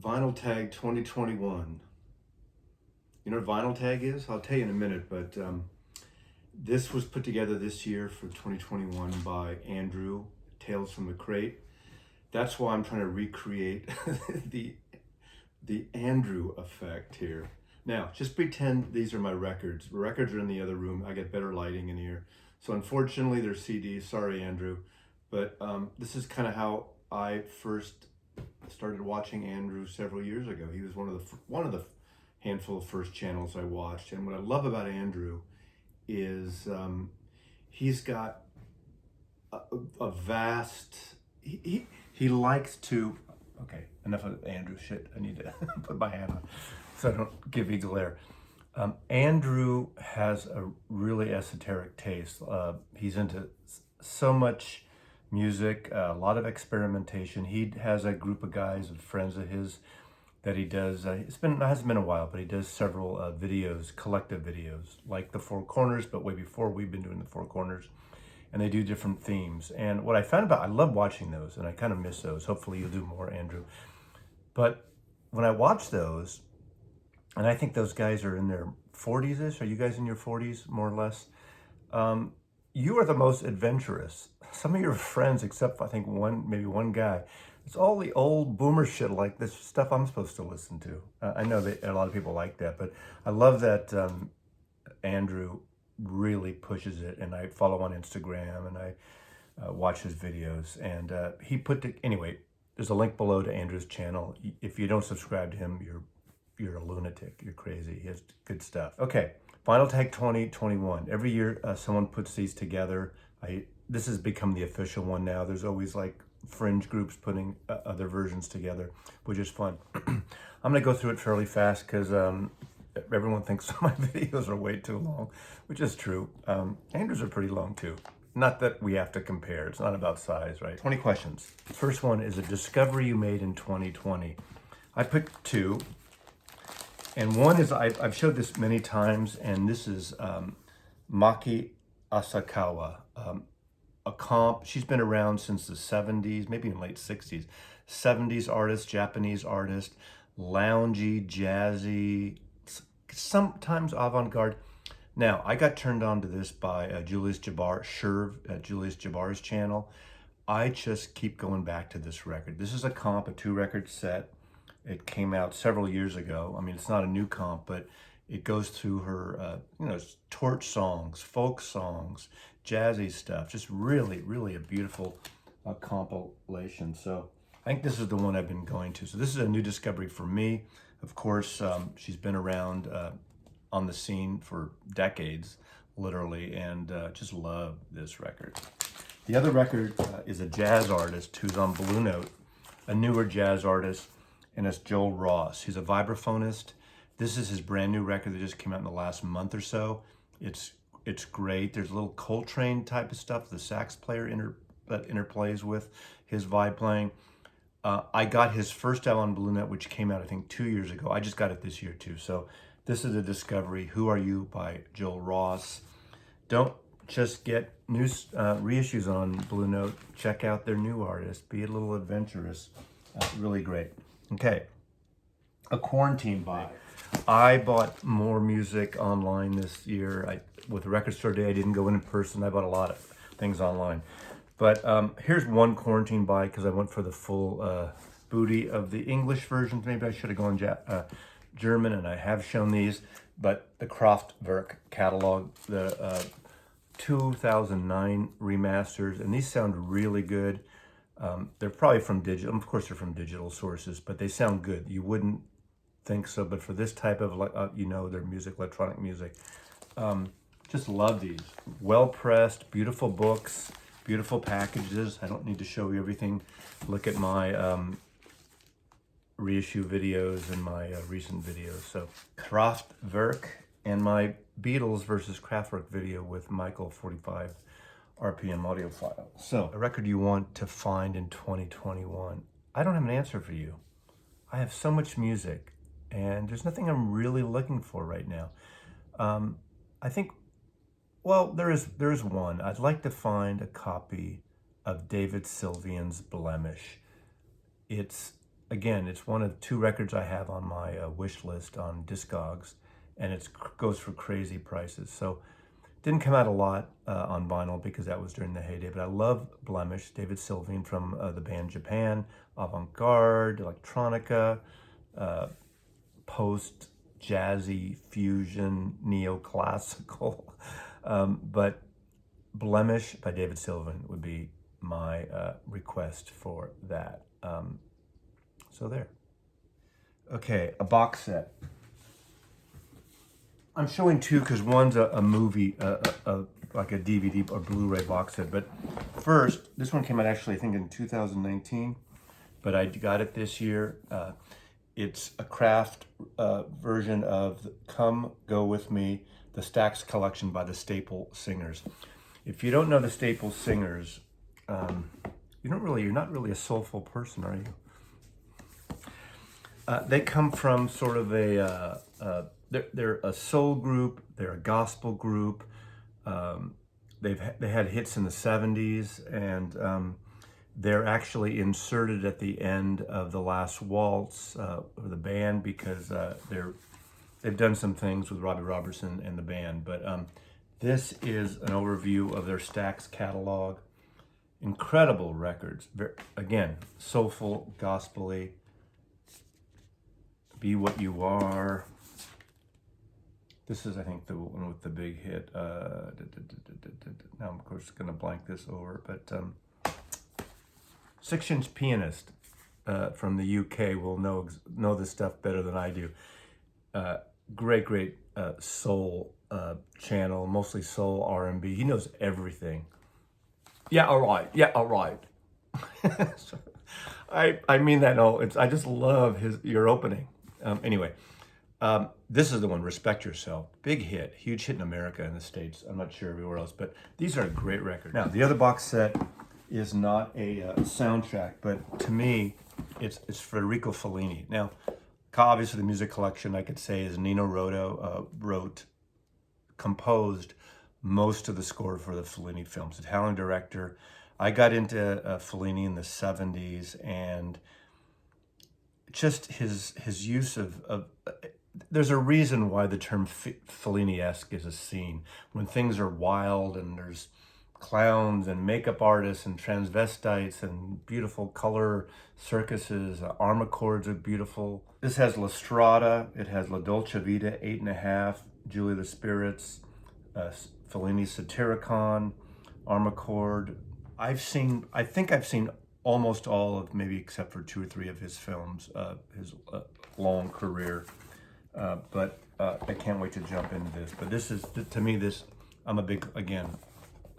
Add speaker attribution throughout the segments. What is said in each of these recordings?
Speaker 1: Vinyl Tag 2021. You know what Vinyl Tag is? I'll tell you in a minute, but this was put together this year for 2021 by Andrew, Tales from the Crate. That's why I'm trying to recreate the Andrew effect here. Now, just pretend these are my records. The records are in the other room. I get better lighting in here. So unfortunately, they're CDs. Sorry, Andrew. But this is kind of how I first started watching Andrew several years ago. He was one of the handful of first channels I watched. And what I love about Andrew is he's got a vast, he likes to, okay, enough of Andrew shit. I need to put my hand on so I don't give eagle air. Andrew has a really esoteric taste. He's into so much music, a lot of experimentation. He has a group of guys, of friends of his, that he does. It hasn't been a while, but he does several videos, collective videos, like the Four Corners, but way before we've been doing the Four Corners. And they do different themes. And what I found about, I love watching those, and I kind of miss those. Hopefully you'll do more, Andrew. But when I watch those, and I think those guys are in their 40s-ish. Are you guys in your 40s, more or less? You are the most adventurous. Some of your friends, except I think maybe one guy, it's all the old boomer shit, like this stuff I'm supposed to listen to. I know that a lot of people like that, but I love that Andrew really pushes it, and I follow on Instagram, and I watch his videos, and anyway, there's a link below to Andrew's channel. If you don't subscribe to him, you're a lunatic, you're crazy. He has good stuff. Okay, Vinyl Tag 2021. Every year someone puts these together. This has become the official one now. There's always like fringe groups putting other versions together, which is fun. I'm gonna go through it fairly fast because everyone thinks my videos are way too long, which is true. Andrew's are pretty long too. Not that we have to compare. It's not about size, right? 20 questions. The first one is a discovery you made in 2020. I put two. And one is, I've showed this many times, and this is Maki Asakawa, a comp. She's been around since the 70s, maybe in late 60s. 70s artist, Japanese artist, loungy, jazzy, sometimes avant-garde. Now, I got turned on to this by Julius Jabbar, Sherv at Julius Jabbar's channel. I just keep going back to this record. This is a comp, a 2-record set. It came out several years ago. I mean, it's not a new comp, but it goes through her, torch songs, folk songs, jazzy stuff. Just really, really a beautiful compilation. So I think this is the one I've been going to. So this is a new discovery for me. Of course, she's been around on the scene for decades, literally, and just love this record. The other record is a jazz artist who's on Blue Note, a newer jazz artist, and it's Joel Ross. He's a vibraphonist. This is his brand new record that just came out in the last month or so. It's great. There's a little Coltrane type of stuff. The sax player that interplays with his vibe playing. I got his first album on Blue Note, which came out I think 2 years ago. I just got it this year too. So this is a discovery. Who Are You by Joel Ross. Don't just get new reissues on Blue Note. Check out their new artists. Be a little adventurous. Really great. Okay, a quarantine buy. I bought more music online this year. With Record Store Day, I didn't go in person. I bought a lot of things online. But here's one quarantine buy because I went for the full booty of the English versions. Maybe I should have gone German, and I have shown these. But the Kraftwerk catalog, the 2009 remasters, and these sound really good. They're probably from digital, of course they're from digital sources, but they sound good. You wouldn't think so, but for this type of, their music, electronic music, just love these. Well pressed, beautiful books, beautiful packages. I don't need to show you everything. Look at my reissue videos and my recent videos. So Kraftwerk and my Beatles versus Kraftwerk video with Michael 45 RPM audio file. So, a record you want to find in 2021. I don't have an answer for you. I have so much music, and there's nothing I'm really looking for right now. I think, well, there is one. I'd like to find a copy of David Sylvian's Blemish. It's again, it's one of 2 records I have on my wish list on Discogs, and it goes for crazy prices. So didn't come out a lot on vinyl because that was during the heyday, but I love Blemish, David Sylvian from the band Japan, avant-garde, electronica, post-jazzy, fusion, neoclassical. But Blemish by David Sylvian would be my request for that. So there. Okay, a box set. I'm showing 2 because one's a movie, like a DVD or Blu-ray box set. But first, this one came out actually, I think, in 2019, but I got it this year. It's a craft version of Come Go With Me, the Stax collection by the Staple Singers. If you don't know the Staple Singers, you're not really a soulful person, are you? They come from sort of they're a soul group, they're a gospel group. They had hits in the 70s, and they're actually inserted at the end of The Last Waltz of the band because they've done some things with Robbie Robertson and the band. But this is an overview of their Stax catalog. Incredible records. Again, soulful, gospel-y. Be What You Are. This is, I think, the one with the big hit. Now I'm, of course, going to blank this over, but 6-inch Pianist from the UK will know this stuff better than I do. Great soul channel, mostly soul R&B. He knows everything. Yeah, all right. So, I mean that. No, I just love your opening. Anyway. This is the one, Respect Yourself. Big hit, huge hit in America and the States. I'm not sure everywhere else, but these are a great record. Now, the other box set is not a soundtrack, but to me, it's Federico Fellini. Now, obviously the music collection, I could say, is Nino Rota composed most of the score for the Fellini films. Italian director. I got into Fellini in the 70s, and just his use of there's a reason why the term Fellini-esque is a scene. When things are wild and there's clowns and makeup artists and transvestites and beautiful color circuses, armachords are beautiful. This has La Strada, it has La Dolce Vita, 8.5, Julia the Spirits, Fellini Satyricon, armachord. I think I've seen almost all of, maybe except for 2 or 3 of his films, his long career. But I can't wait to jump into this. But this is, to me, I'm a big, again,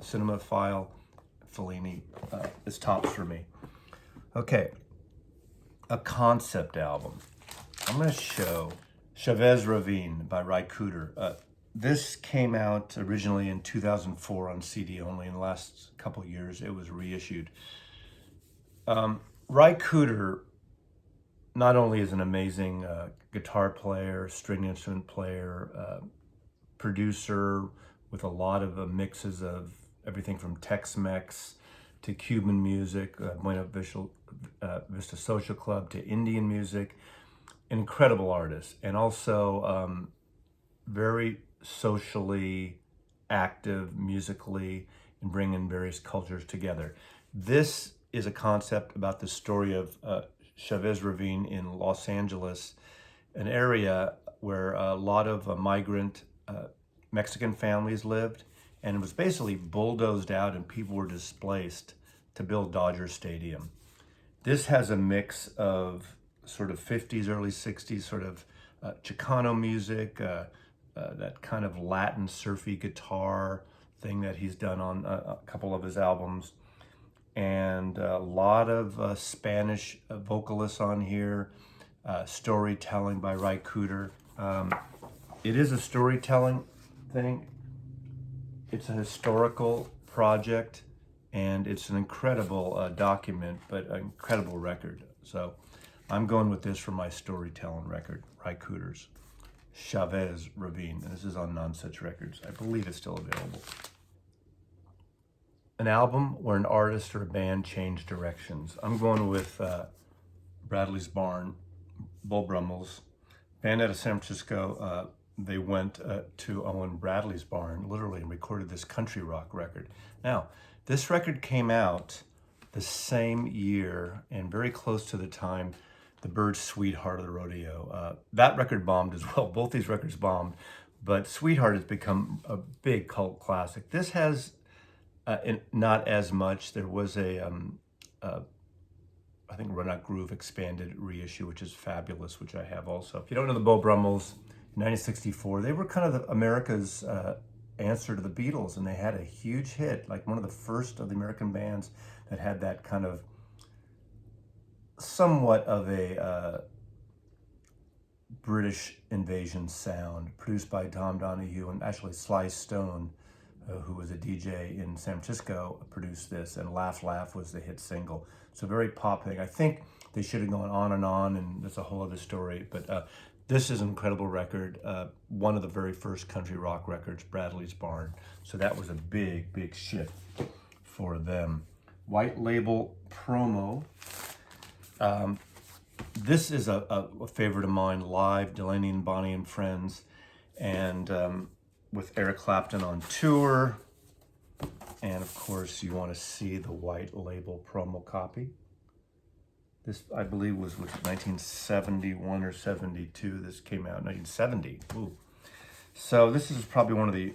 Speaker 1: cinemaphile. Fellini is tops for me. Okay, a concept album. I'm going to show Chavez Ravine by Ry Cooder. This came out originally in 2004 on CD only. In the last couple years, it was reissued. Ry Cooder not only is an amazing guitar player, string instrument player, producer with a lot of mixes of everything from Tex-Mex to Cuban music, Buena Vista Social Club to Indian music. An incredible artist, and also very socially active musically and bringing various cultures together. This is a concept about the story of Chavez Ravine in Los Angeles, an area where a lot of migrant Mexican families lived, and it was basically bulldozed out and people were displaced to build Dodger Stadium. This has a mix of sort of 50s, early 60s sort of Chicano music, that kind of Latin surfy guitar thing that he's done on a couple of his albums, and a lot of Spanish vocalists on here, storytelling by Ry Cooder. It is a storytelling thing. It's a historical project, and it's an incredible document, but an incredible record. So I'm going with this for my storytelling record, Ry Cooder's Chavez Ravine. And this is on Nonsuch Records. I believe it's still available. An album where an artist or a band changed directions. I'm going with Bradley's Barn, Bull Brummels. Band out of San Francisco, they went to Owen Bradley's barn, literally, and recorded this country rock record. Now, this record came out the same year and very close to the time the Byrds' Sweetheart of the Rodeo. That record bombed as well. Both these records bombed, but Sweetheart has become a big cult classic. This has not as much. There was I think Run Out Groove expanded reissue, which is fabulous, which I have also. If you don't know the Beau Brummels, in 1964, they were kind of America's answer to the Beatles, and they had a huge hit, like one of the first of the American bands that had that kind of somewhat of a British invasion sound, produced by Tom Donahue, and actually Sly Stone, who was a DJ in San Francisco, produced this, and Laugh Laugh was the hit single. So very pop thing. I think they should have gone on, and that's a whole other story, but this is an incredible record, one of the very first country rock records, Bradley's Barn. So that was a big, big shift for them. White Label Promo. This is a favorite of mine, live, Delaney and Bonnie and Friends, and with Eric Clapton on tour. And of course, you want to see the White Label promo copy. This, I believe, was 1971 or 72. This came out in 1970. Ooh. So this is probably one of the,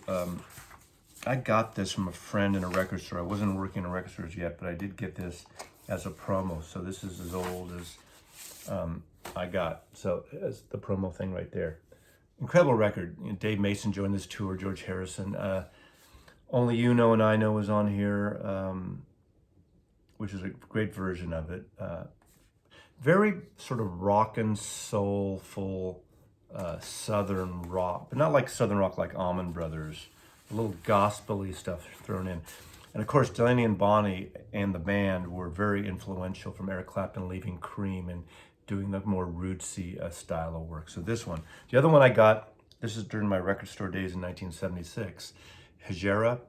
Speaker 1: I got this from a friend in a record store. I wasn't working in record stores yet, but I did get this as a promo. So this is as old as I got. So it's the promo thing right there. Incredible record. You know, Dave Mason joined this tour, George Harrison. Only You Know and I Know is on here, which is a great version of it. Very sort of rockin', soulful, southern rock, but not like southern rock like Allman Brothers. A little gospel-y stuff thrown in. And of course, Delaney and Bonnie and the band were very influential, from Eric Clapton leaving Cream and doing the more rootsy style of work. So this one. The other one I got, this is during my record store days in 1976. Hejera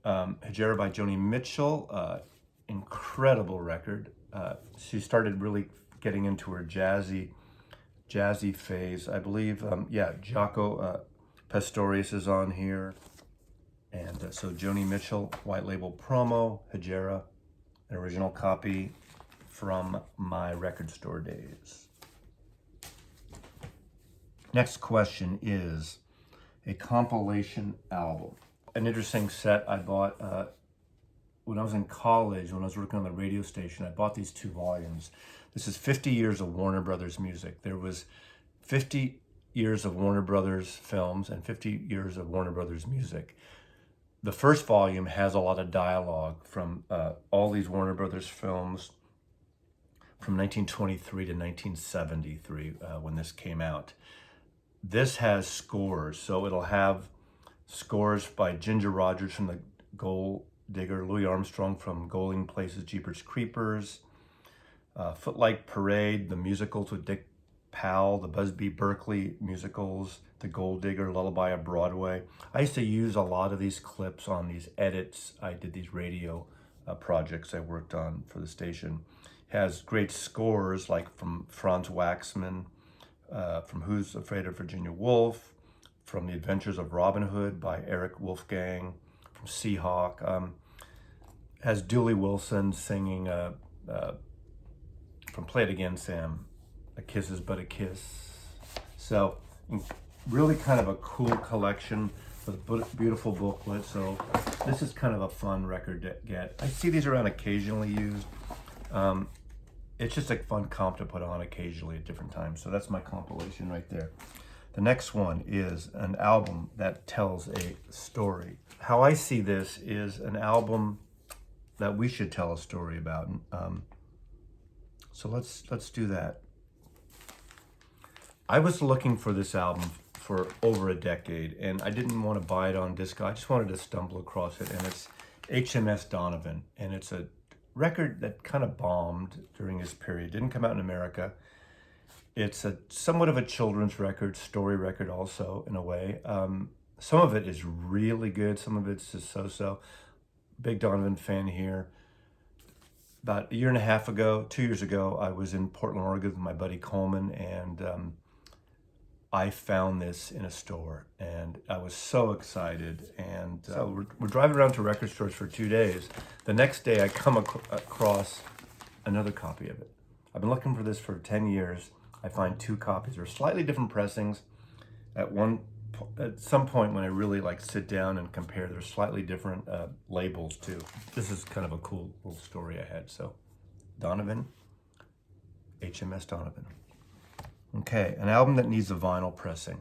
Speaker 1: by Joni Mitchell, incredible record. She started really getting into her jazzy phase. I believe, Jaco Pastorius is on here. And so Joni Mitchell, White Label promo, Hejera, an original copy from my record store days. Next question is a compilation album. An interesting set I bought when I was in college, when I was working on the radio station. I bought these 2 volumes. This is 50 years of Warner Brothers music. There was 50 years of Warner Brothers films and 50 years of Warner Brothers music. The first volume has a lot of dialogue from all these Warner Brothers films from 1923 to 1973 when this came out. This has scores, so it'll have scores by Ginger Rogers from the Gold Digger, Louis Armstrong from Going Places, Jeepers Creepers, Footlight Parade, the musicals with Dick Powell, the Busby Berkeley musicals, the Gold Digger, Lullaby of Broadway. I used to use a lot of these clips on these edits. I did these radio projects I worked on for the station. Has great scores like from Franz Waxman, from Who's Afraid of Virginia Woolf, from The Adventures of Robin Hood by Eric Wolfgang, from Seahawk. Has Dooley Wilson singing from Play It Again, Sam, A Kiss Is But a Kiss. So really kind of a cool collection with a beautiful booklet. So this is kind of a fun record to get. I see these around occasionally used. It's just a fun comp to put on occasionally at different times. So that's my compilation right there. The next one is an album that tells a story. How I see this is an album that we should tell a story about. So let's do that. I was looking for this album for over a decade, and I didn't want to buy it on disc. I just wanted to stumble across it, and it's HMS Donovan, and it's a record that kind of bombed during this period. Didn't come out in America. It's a somewhat of a children's record, story record also, in a way. Some of it is really good. Some of it's just so-so. Big Donovan fan here. about a year and a half ago, 2 years ago, I was in Portland, Oregon with my buddy Coleman, and I found this in a store, and I was so excited. And so we're driving around to record stores for 2 days. The next day, I come across another copy of it. I've been looking for this for 10 years. I find 2 copies. They're slightly different pressings. At some point when I really like sit down and compare, there's slightly different labels too. This is kind of a cool little story I had. So Donovan, HMS Donovan. Okay, an album that needs a vinyl pressing.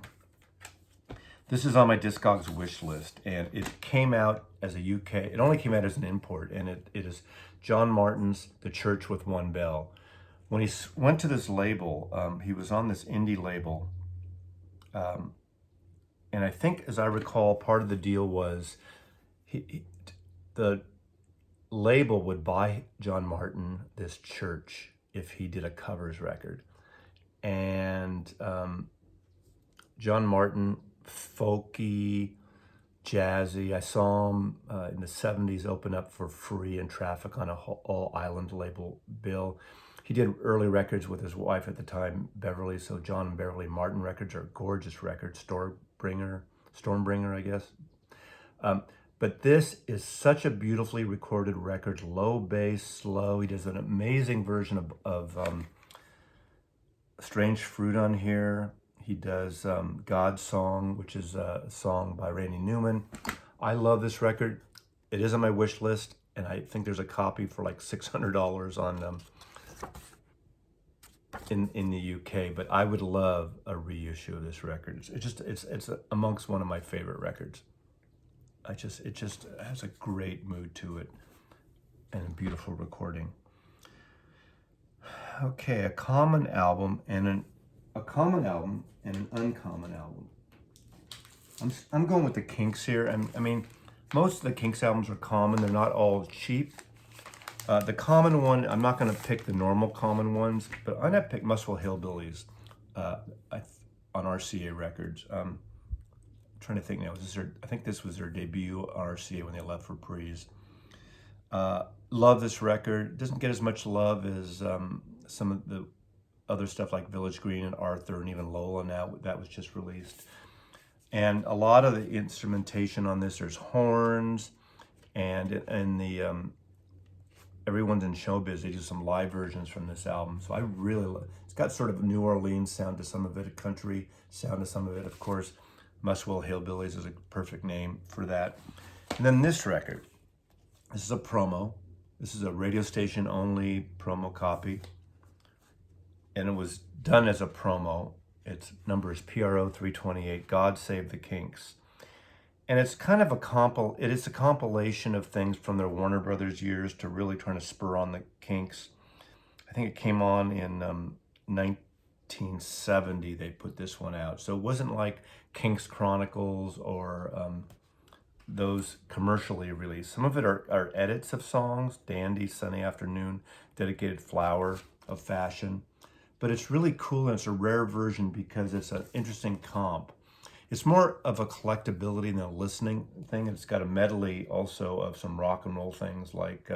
Speaker 1: This is on my Discogs wish list, and it came out as a UK, it only came out as an import, and it is John Martin's The Church with One Bell. When he went to this label, he was on this indie label, and I think, as I recall, part of the deal was the label would buy John Martin this church if he did a covers record. And John Martin, folky, jazzy. I saw him in the 70s open up for free in Traffic on a all island label bill. He did early records with his wife at the time, Beverly. So John and Beverly Martin records are gorgeous records. Stormbringer, I guess. But this is such a beautifully recorded record. Low bass, slow. He does an amazing version of Strange Fruit on here. He does God's Song, which is a song by Randy Newman. I love this record. It is on my wish list, and I think there's a copy for like $600 on in the UK. But I would love a reissue of this record. It's amongst one of my favorite records. It just has a great mood to it and a beautiful recording. Okay, a common album and an uncommon album. I'm going with the Kinks here. I mean, most of the Kinks albums are common. They're not all cheap. The common one, I'm not going to pick the normal common ones, but I'm going to pick Muswell Hillbillies on RCA Records. I'm trying to think now. I think this was their debut on RCA when they left for Breeze. Love this record. Doesn't get as much love as some of the other stuff like Village Green and Arthur and even Lola now that was just released. And a lot of the instrumentation on this, there's horns, and the Everyone's in Showbiz, they do some live versions from this album. So I really love it. It's got sort of a New Orleans sound to some of it, a country sound to some of it. Of course, Muswell Hillbillies is a perfect name for that. And then this record, this is a promo. This is a radio station only promo copy. And it was done as a promo. Its number is PRO 328, God Save the Kinks. And it's kind of it is a compilation of things from their Warner Brothers years to really trying to spur on the Kinks. I think it came on in 1970, they put this one out. So it wasn't like Kinks Chronicles or those commercially released. Some of it are edits of songs, Dandy, Sunny Afternoon, Dedicated Flower of Fashion. But it's really cool, and it's a rare version because it's an interesting comp. It's more of a collectability than a listening thing. It's got a medley also of some rock and roll things, like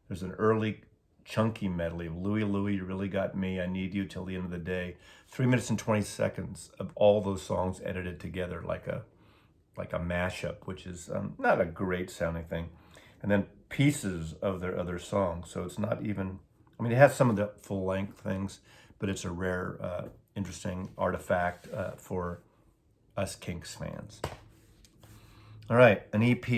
Speaker 1: there's an early chunky medley of Louie Louie, You Really Got Me, I Need You Till the End of the Day. 3 minutes and 20 seconds of all those songs edited together like a mashup, which is not a great sounding thing. And then pieces of their other songs. So it's not even, I mean, it has some of the full length things, but it's a rare, interesting artifact for us Kinks fans. All right, an EP.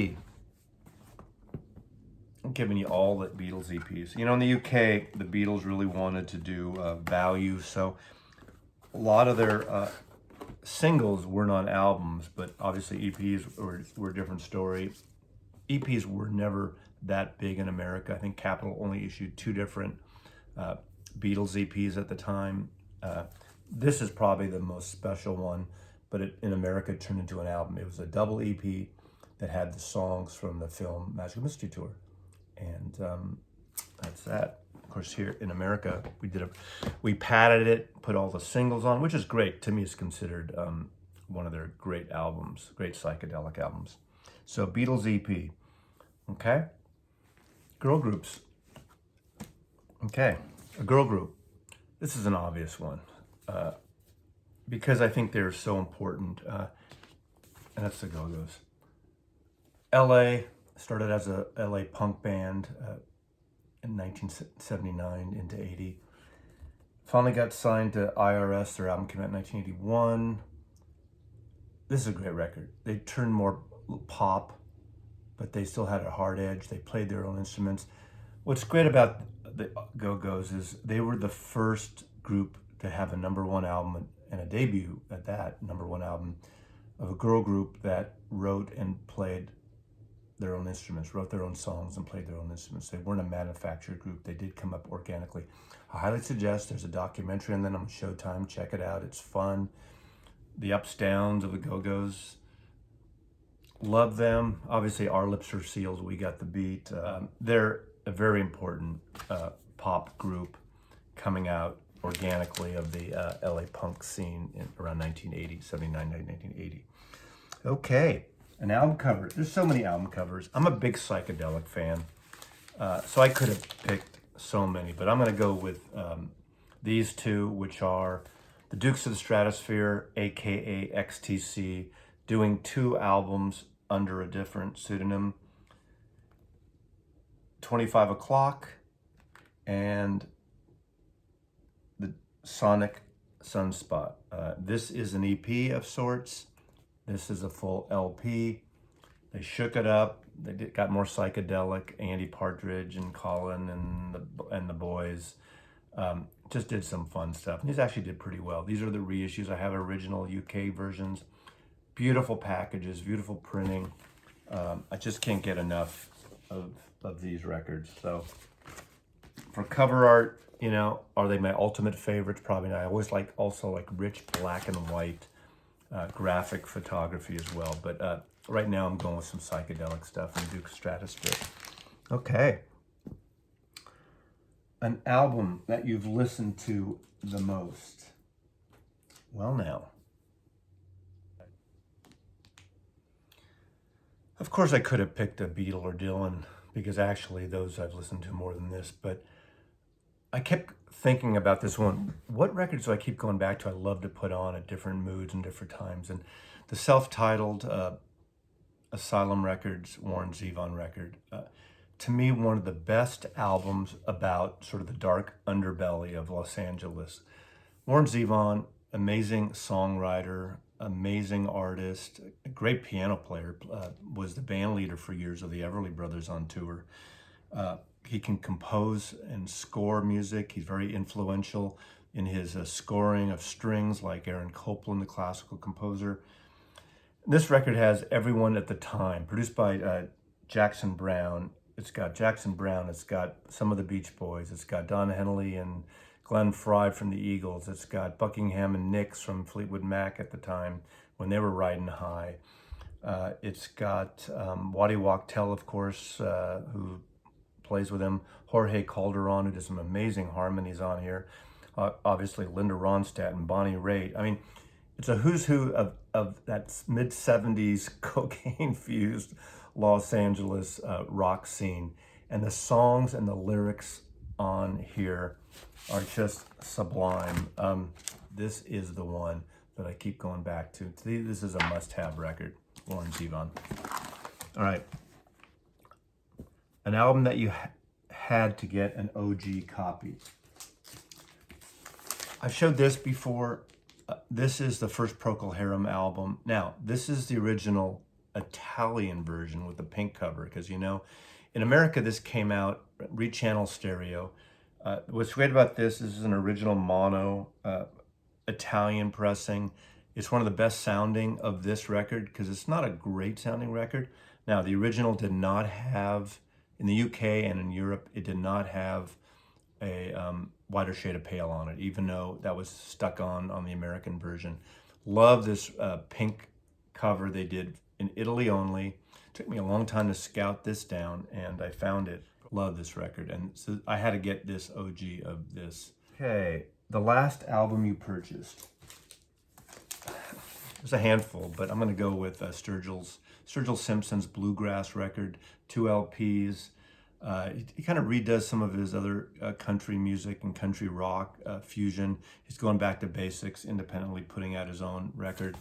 Speaker 1: I'm giving you all the Beatles EPs. You know, in the UK, the Beatles really wanted to do value, so a lot of their singles weren't on albums, but obviously EPs were a different story. EPs were never that big in America. I think Capitol only issued 2 different Beatles EPs at the time. This is probably the most special one, but in America it turned into an album. It was a double EP that had the songs from the film Magical Mystery Tour. And that's that. Of course, here in America, we padded it, put all the singles on, which is great. To me, it's considered one of their great albums, great psychedelic albums. So Beatles EP, okay? Girl groups. Okay, a girl group. This is an obvious one because I think they're so important, and that's the Go-Go's. LA started as a LA punk band in 1979 into 80. Finally got signed to IRS. Their album came out in 1981. This is a great record. They turned more pop, but they still had a hard edge. They played their own instruments. What's great about the Go-Go's is they were the first group to have a #1 album and a debut at that #1 album of a girl group that wrote and played their own instruments, wrote their own songs and played their own instruments. They weren't a manufactured group. They did come up organically. I highly suggest there's a documentary on them on Showtime. Check it out. It's fun. The ups, downs of the Go-Go's. Love them. Obviously, our lips are sealed. We got the beat. They're a very important pop group coming out organically of the LA punk scene in around 1980, 79, 1980. Okay, an album cover. There's so many album covers. I'm a big psychedelic fan, so I could have picked so many, but I'm going to go with these two, which are the Dukes of the Stratosphere, aka XTC, doing 2 albums under a different pseudonym. 25 O'Clock and the Sonic Sunspot. This is an EP of sorts. This is a full LP. They shook it up. They got more psychedelic. Andy Partridge and Colin and the boys just did some fun stuff. And these actually did pretty well. These are the reissues. I have original UK versions. Beautiful packages, beautiful printing. I just can't get enough of these records. So for cover art, you know, are they my ultimate favorites? Probably not. I always also like rich black and white graphic photography as well. But right now I'm going with some psychedelic stuff in Duke Stratosphere. Okay. An album that you've listened to the most. Well, now. Of course, I could have picked a Beatle or Dylan, because actually those I've listened to more than this, but I kept thinking about this one. What records do I keep going back to? I love to put on at different moods and different times. And the self-titled Asylum Records, Warren Zevon record, to me, one of the best albums about sort of the dark underbelly of Los Angeles. Warren Zevon, amazing songwriter, amazing artist, a great piano player, was the band leader for years of the Everly Brothers on tour. He can compose and score music. He's very influential in his scoring of strings, like Aaron Copland, the classical composer. This record has everyone at the time, produced by Jackson Browne. It's got Jackson Browne, it's got some of the Beach Boys, it's got Don Henley and Glenn Frey from the Eagles, it's got Buckingham and Nicks from Fleetwood Mac at the time when they were riding high. It's got Waddy Wachtel, of course, who plays with him, Jorge Calderon, who does some amazing harmonies on here, obviously Linda Ronstadt and Bonnie Raitt. I mean, it's a who's who of that mid-70s cocaine-fused Los Angeles rock scene. And the songs and the lyrics on here are just sublime. This is the one that I keep going back to. This is a must-have record, Warren Zevon. All right. An album that you had to get an OG copy. I've showed this before. This is the first Procol Harum album. Now, this is the original Italian version with the pink cover, because, you know, in America, this came out rechannel stereo. What's great about this is an original mono Italian pressing. It's one of the best sounding of this record, because it's not a great sounding record. Now, the original did not have, in the UK and in Europe, it did not have a Whiter Shade of Pale on it, even though that was stuck on the American version. Love this pink cover they did in Italy only. Took me a long time to scout this down, and I found it. Love this record, and so I had to get this OG of this. Okay, the last album you purchased. There's a handful, but I'm going to go with Sturgill Simpson's Bluegrass record, 2 LPs. He kind of redoes some of his other country music and country rock fusion. He's going back to basics, independently putting out his own record.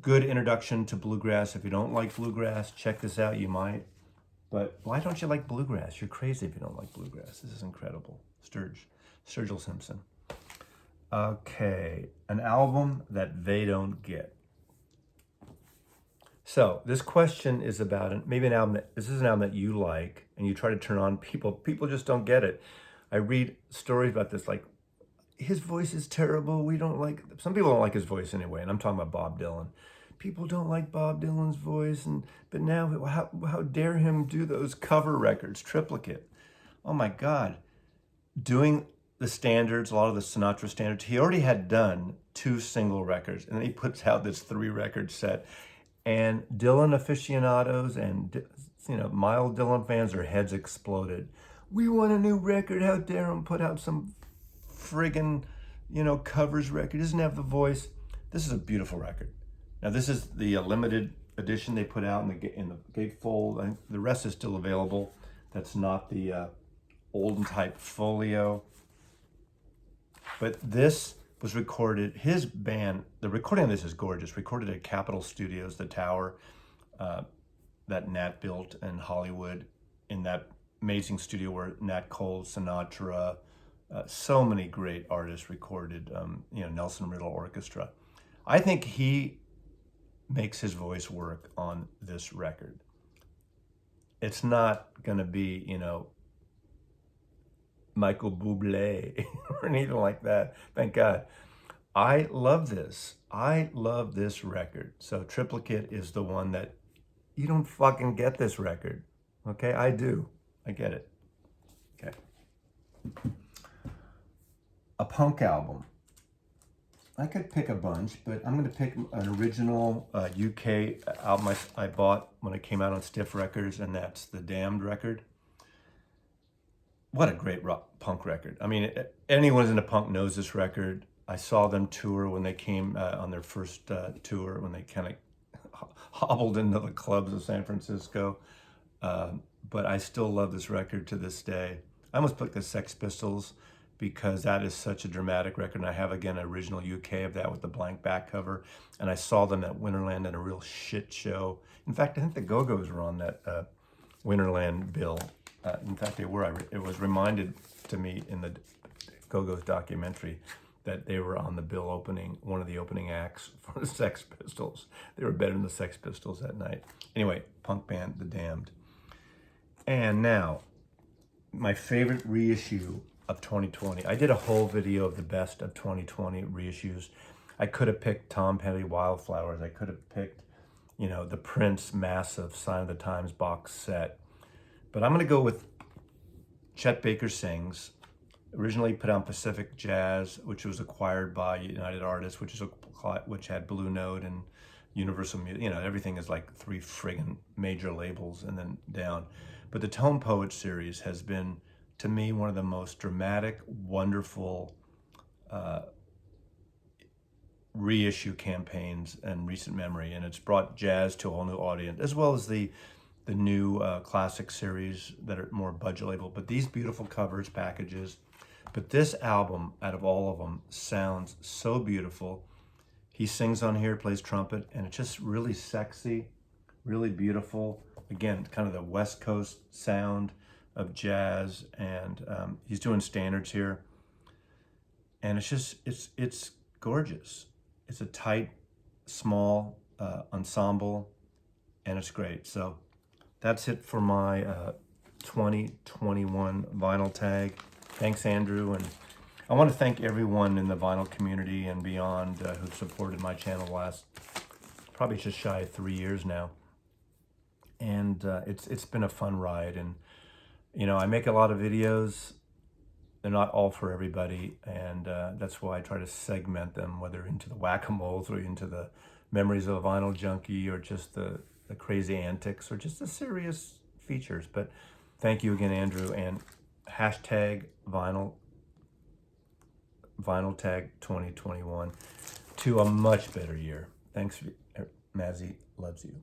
Speaker 1: Good introduction to bluegrass. If you don't like bluegrass, check this out. You might. But why don't you like bluegrass? You're crazy if you don't like bluegrass. This is incredible. Sturgill Simpson. Okay, an album that they don't get. So this question is about maybe an album this is an album that you like, and you try to turn on people. People just don't get it. I read stories about this, like his voice is terrible. We don't like. Some people don't like his voice anyway, and I'm talking about Bob Dylan. People don't like Bob Dylan's voice, but now how dare him do those cover records, triplicate? Oh my God, doing the standards, a lot of the Sinatra standards. He already had done 2 single records, and then he puts out this 3-record set. And Dylan aficionados and mild Dylan fans, their heads exploded. We want a new record. How dare him put out some friggin' covers record? He doesn't have the voice. This is a beautiful record. Now this is the limited edition they put out in the gatefold. I think the rest is still available. That's not the olden type folio. But this was recorded, his band, the recording of this is gorgeous, recorded at Capitol Studios, the tower that Nat built in Hollywood, in that amazing studio where Nat Cole, Sinatra, so many great artists recorded, Nelson Riddle Orchestra. I think he makes his voice work on this record. It's not gonna be, Michael Bublé or anything like that. Thank God. I love this. I love this record. So Triplicate is the one that you don't fucking get this record. Okay, I do. I get it. Okay. A punk album. I could pick a bunch, but I'm going to pick an original UK album I bought when it came out on Stiff Records, and that's the Damned record. What a great punk record. I mean, anyone who's into punk knows this record. I saw them tour when they came on their first tour, when they kind of hobbled into the clubs of San Francisco. But I still love this record to this day. I almost picked the Sex Pistols because that is such a dramatic record. And I have, again, an original UK of that with the blank back cover. And I saw them at Winterland in a real shit show. In fact, I think the Go-Go's were on that Winterland bill. In fact, they were. It was reminded to me in the Go-Go's documentary that they were on the bill opening, one of the opening acts for the Sex Pistols. They were better than the Sex Pistols that night. Anyway, punk band, The Damned. And now, my favorite reissue of 2020. I did a whole video of the best of 2020 reissues. I could have picked Tom Petty Wildflowers. I could have picked, the Prince massive Sign of the Times box set. But I'm going to go with Chet Baker Sings, originally put on Pacific Jazz, which was acquired by United Artists, which had Blue Note and Universal Music. Everything is like 3 friggin' major labels and then down. But the Tone Poet series has been, to me, one of the most dramatic, wonderful reissue campaigns in recent memory. And it's brought jazz to a whole new audience, as well as the new classic series that are more budget label, but these beautiful covers, packages. But this album, out of all of them, sounds so beautiful. He sings on here, plays trumpet, and it's just really sexy, really beautiful. Again, kind of the West Coast sound of jazz, and he's doing standards here. And it's gorgeous. It's a tight, small ensemble, and it's great. So that's it for my 2021 vinyl tag. Thanks, Andrew. And I want to thank everyone in the vinyl community and beyond who've supported my channel the last probably just shy of 3 years now. And it's been a fun ride. And, I make a lot of videos. They're not all for everybody. And that's why I try to segment them, whether into the whack-a-moles or into the memories of a vinyl junkie, or just the crazy antics, or just the serious features. But thank you again, Andrew, and hashtag vinyl tag 2021 to a much better year. Thanks, Mazzy loves you.